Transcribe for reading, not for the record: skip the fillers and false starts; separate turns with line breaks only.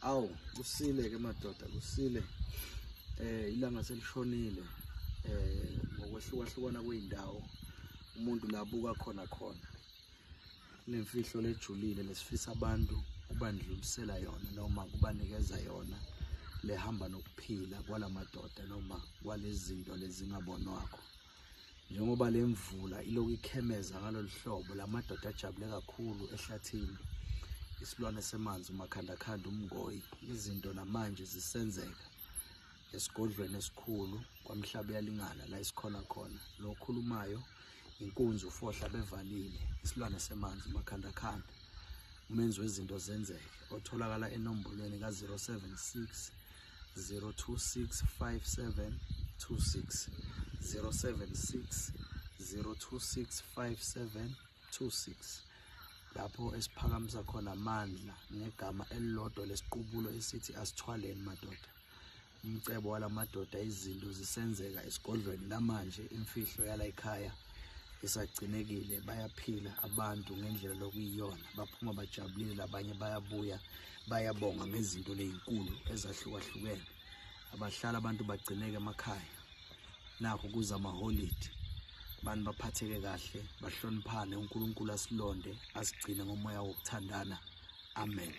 Awu kusile ke madoda kusile ilanga selishonile ngokwehlukahlukana kweindawo umuntu labuka khona lemfihlo lejulile lesifisa abantu kubandlulisela yona noma kubanikeza yona lehamba nokuphila kwalamadoda noma kwalezinto lezingabonwakho. Njengoba lemvula iloku ikhemeza ngalolu hlobo lamadoda ajabule kakhulu ehlathini, isilwane semanzi umakhandakhanda umngoyi, izinto namanje zisenzeka esigodlweni esikhulu kwamhlaba yalingana la isikhona khona. Lo khulumayo inkunzi ufohla bevalile, isilwane semanzi umakhandakhanda, umenzi wezinto zenzeke, otholakala enombolweni ka-076 026 5726 076 026 5726, lapho esiphakamisa khona amandla ngegama elilodwa lesiqubulo esithi asithwaleni madoda. Umcebo walamadoda izinto zisenzeka esigodlweni lamanje, imfihlo yala ekhaya isagcinekile, bayaphila abantu ngendlela lokuyiyona, baphuma bajabulile, abanye bayabuya bayabonga ngezinto lezinkulu ezahlukahlukene. Abahlala abantu bagcineke emakhaya, nakho kuza amaholidi, abantu baphatheke kahle, bahloniphane, uNkulunkulu asilonde, asigcine ngomoya wokuthandana. Amen.